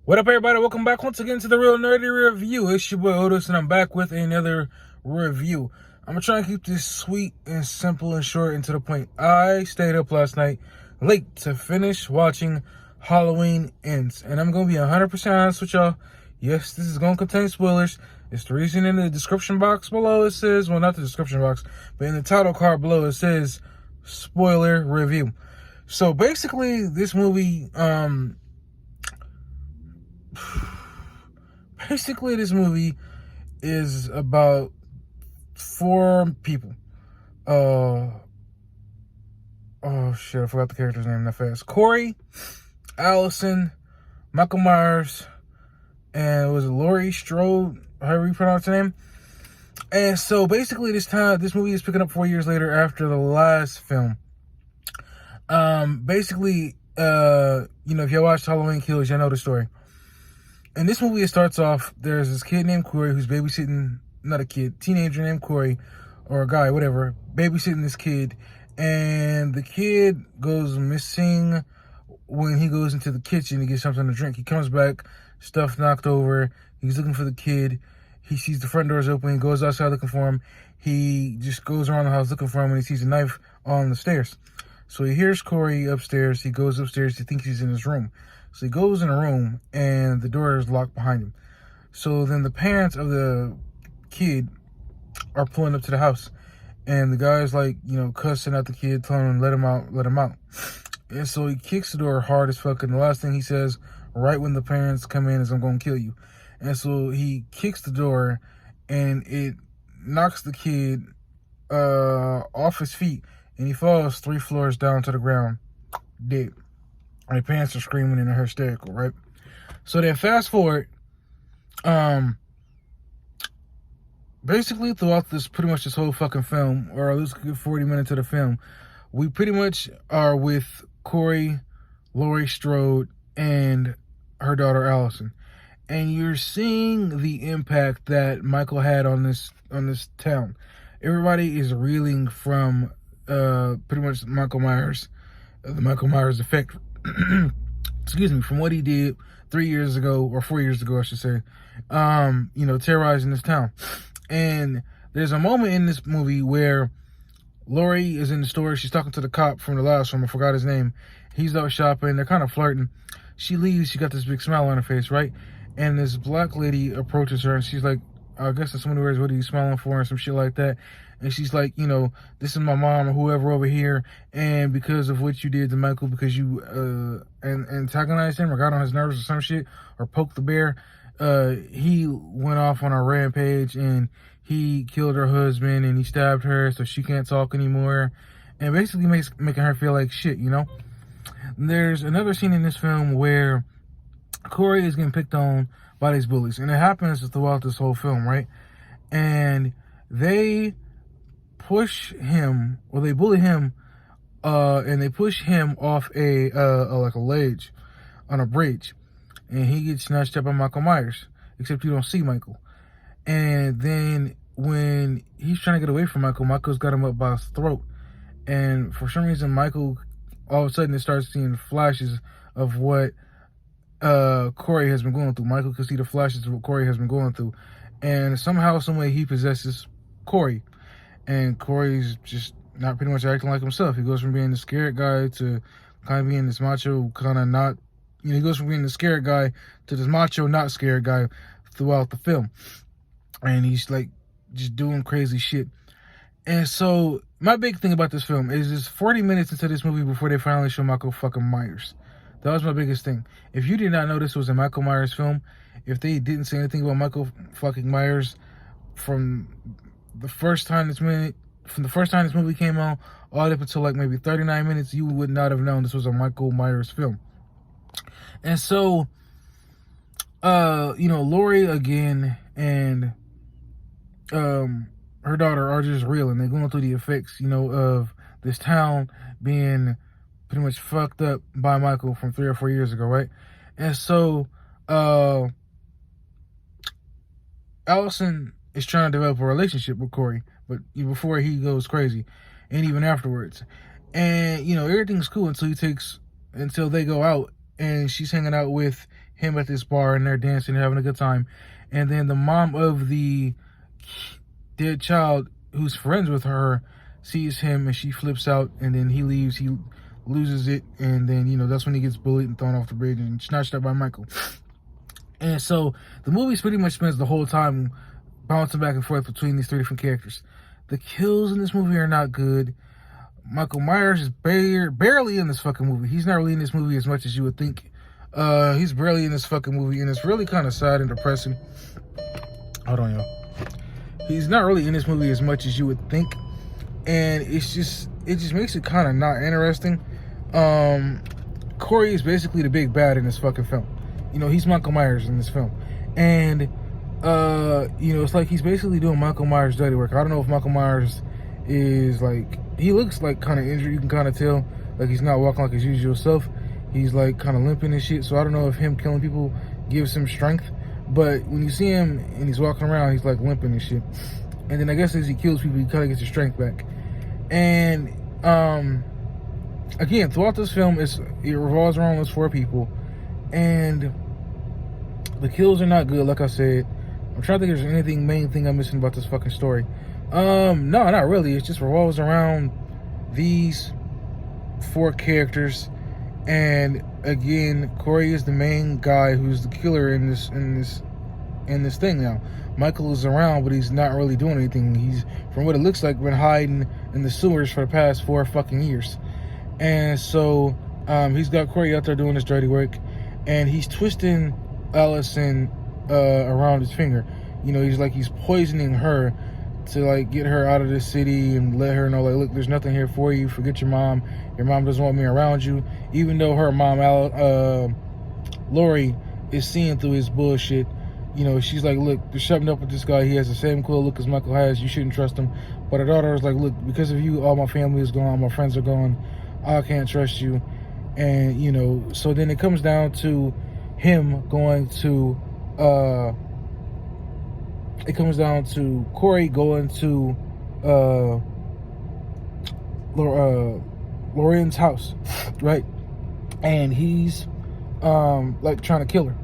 What up, everybody? Welcome back once again to the Real Nerdy Review. It's your boy Otis, and I'm back with another review. I'm gonna try and keep this sweet and simple and short and to the point. I stayed up last night late to finish watching Halloween Ends, and I'm gonna be 100% honest with y'all. Yes, this is gonna contain spoilers. It's the reason in the description box below it says, well, not the description box, but in the title card below it says spoiler review. So basically, this movie, this movie is about four people. Oh shit, I forgot the character's name that fast. Corey, Allison, Michael Myers, and was it Laurie Strode, however you pronounce her name. And so basically this movie is picking up 4 years later after the last film. If you watched Halloween Kills, you know the story. In this movie, it starts off, there's this kid named Corey who's babysitting, not a kid, teenager named Corey, or a guy, whatever, babysitting this kid, and the kid goes missing when he goes into the kitchen to get something to drink. He comes back, stuff knocked over, he's looking for the kid, he sees the front doors open, he goes outside looking for him, he just goes around the house looking for him, and he sees a knife on the stairs. So he hears Corey upstairs, he goes upstairs, he thinks he's in his room. So he goes in a room, and the door is locked behind him. So then the parents of the kid are pulling up to the house. And the guy's like, cussing at the kid, telling him, let him out. And so he kicks the door hard as fuck. And the last thing he says, right when the parents come in, is, I'm going to kill you. And so he kicks the door, and it knocks the kid off his feet. And he falls 3 floors down to the ground, dead. My parents are screaming and they're hysterical, right? So then fast forward, basically throughout this whole fucking film, or at least 40 minutes of the film, we pretty much are with Corey, Laurie Strode, and her daughter Allison. And you're seeing the impact that Michael had on this town. Everybody is reeling from pretty much Michael Myers, the Michael Myers effect. Excuse me, from what he did 3 years ago, or 4 years ago, I should say, terrorizing this town. And there's a moment in this movie where Laurie is in the store. She's talking to the cop from the last one. I forgot his name. He's out shopping. They're kind of flirting. She leaves. She got this big smile on her face, right? And this black lady approaches her, and she's like, I guess in so many words, what are you smiling for, and some shit like that. And she's like, this is my mom or whoever over here, and because of what you did to Michael, because you antagonized him or got on his nerves or some shit, or poked the bear, he went off on a rampage, and he killed her husband, and he stabbed her, so she can't talk anymore, and basically making her feel like shit, There's another scene in this film where Corey is getting picked on by these bullies, and it happens throughout this whole film, right? And they push him, or they bully him, and they push him off a ledge on a bridge, and he gets snatched up by Michael Myers, except you don't see Michael. And then when he's trying to get away from Michael, Michael's got him up by his throat, and for some reason Michael all of a sudden starts seeing flashes of what Corey has been going through. Michael can see the flashes of what Corey has been going through, and somehow, some way, he possesses Corey, and Corey's just not pretty much acting like himself. He goes from being the scared guy to kind of being this macho, kind of not, he goes from being the scared guy to this macho, not scared guy throughout the film, and he's like just doing crazy shit. And so my big thing about this film is it's 40 minutes into this movie before they finally show Michael fucking Myers. That was my biggest thing. If you did not know this was a Michael Myers film, if they didn't say anything about Michael fucking Myers from the first time this movie came on, all up until like maybe 39 minutes, you would not have known this was a Michael Myers film. And so, Laurie again and her daughter are just reeling. They're going through the effects, of this town being pretty much fucked up by Michael from 3 or 4 years ago, right? And so, Allison is trying to develop a relationship with Corey, but before he goes crazy, and even afterwards. And, everything's cool until they go out, and she's hanging out with him at this bar and they're dancing, having a good time. And then the mom of the dead child, who's friends with her, sees him and she flips out, and then he leaves. He loses it, and then, you know, that's when he gets bullied and thrown off the bridge and snatched up by Michael. And so the movie pretty much spends the whole time bouncing back and forth between these three different characters. The kills in this movie are not good. Michael Myers is barely in this fucking movie. He's not really in this movie as much as you would think. He's barely in this fucking movie, and it's really kind of sad and depressing. Hold on, y'all. He's not really in this movie as much as you would think, and it just makes it kind of not interesting. Corey is basically the big bad in this fucking film. You know, he's Michael Myers in this film, and you know, it's like he's basically doing Michael Myers' dirty work. I don't know if Michael Myers is like, he looks like kind of injured. You can kind of tell like he's not walking like his usual self. He's like kind of limping and shit. So I don't know if him killing people gives him strength. But when you see him and he's walking around, he's like limping and shit. And then I guess as he kills people, he kind of gets his strength back. And again, throughout this film, it revolves around those four people. And the kills are not good, like I said. I'm trying to think if there's anything, main thing I'm missing about this fucking story. No, not really. It just revolves around these four characters. And again, Corey is the main guy who's the killer in this thing now. Michael is around, but he's not really doing anything. He's, from what it looks like, been hiding in the sewers for the past 4 fucking years. And so he's got Corey out there doing his dirty work, and he's twisting Allison around his finger. You know, he's poisoning her to like get her out of the city and let her know, like, look, there's nothing here for you. Forget your mom. Your mom doesn't want me around you. Even though her mom, Lori, is seeing through his bullshit. You know, she's like, look, there's something up with this guy. He has the same cool look as Michael has. You shouldn't trust him. But her daughter was like, look, because of you, all my family is gone. All my friends are gone. I can't trust you. And, you know, so then it comes down to him going to, it comes down to Corey going to Lorraine's house, right? And he's like trying to kill her.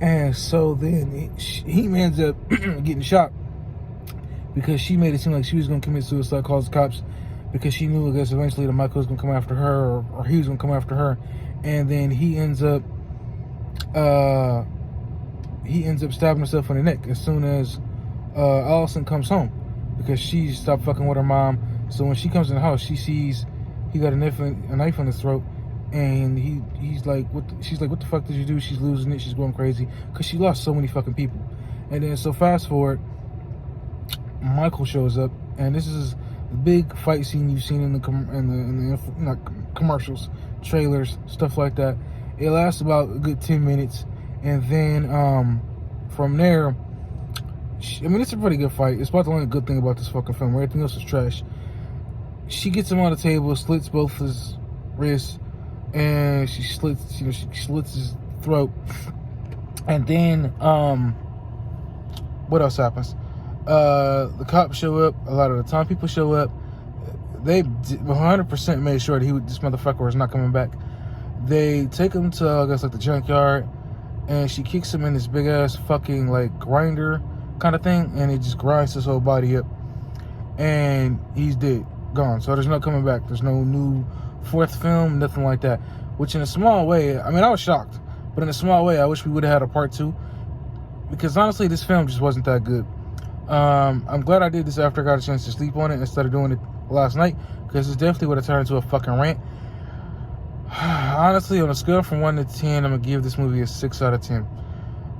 And so then he ends up getting shot because she made it seem like she was going to commit suicide, calls the cops, because she knew, I guess, eventually that Michael was going to come after her, or he was going to come after her. And then he ends up stabbing himself in the neck as soon as Allison comes home, because she stopped fucking with her mom. So when she comes in the house, she sees he got a knife in his throat, and he's like, she's like, what the fuck did you do? She's losing it. She's going crazy because she lost so many fucking people. And then so fast forward, Michael shows up, and this is the big fight scene you've seen in the commercials, trailers, stuff like that. It lasts about a good 10 minutes, and then from there, I mean, it's a pretty good fight. It's about the only good thing about this fucking film. Everything else is trash. She gets him on the table, slits both his wrists, and she slits his throat. And then, what else happens? The cops show up. A lot of the time, people show up. They 100% made sure that this motherfucker was not coming back. They take him to, I guess, like the junkyard, and she kicks him in this big ass fucking like grinder kind of thing, and it just grinds his whole body up, and he's dead, gone. So there's no coming back. There's no new fourth film, nothing like that. Which, in a small way, I mean, I was shocked, but in a small way, I wish we would have had a part 2, because honestly, this film just wasn't that good. I'm glad I did this after I got a chance to sleep on it instead of doing it last night, because it's definitely would have turned into a fucking rant. Honestly, on a scale from 1 to 10, I'm gonna give this movie a 6 out of 10.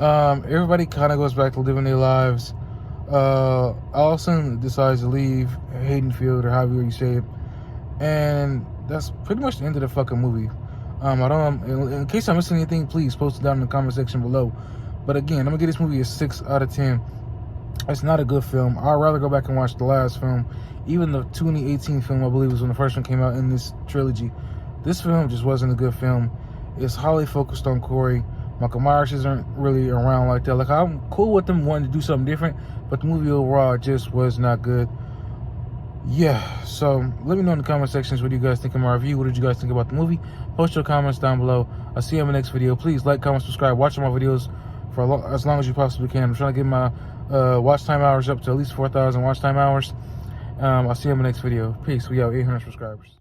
Everybody kind of goes back to living their lives. Allison decides to leave Haddonfield, or however you say it, and that's pretty much the end of the fucking movie. In case I'm missing anything, please post it down in the comment section below. But again, I'm gonna give this movie a 6 out of 10. It's not a good film. I'd rather go back and watch the last film, even the 2018 film, I believe, was when the first one came out in this trilogy. This film just wasn't a good film. It's highly focused on Corey. Michael Myers isn't really around like that. Like, I'm cool with them wanting to do something different, but the movie overall just was not good. yeah, so let me know in the comment sections what you guys think of my review. What did you guys think about the movie? Post your comments down below. I'll see you in my next video. Please like, comment, subscribe, watch my videos for as long as you possibly can. I'm trying to get my watch time hours up to at least 4,000 watch time hours. I'll see you in my next video. Peace. We out 800 subscribers.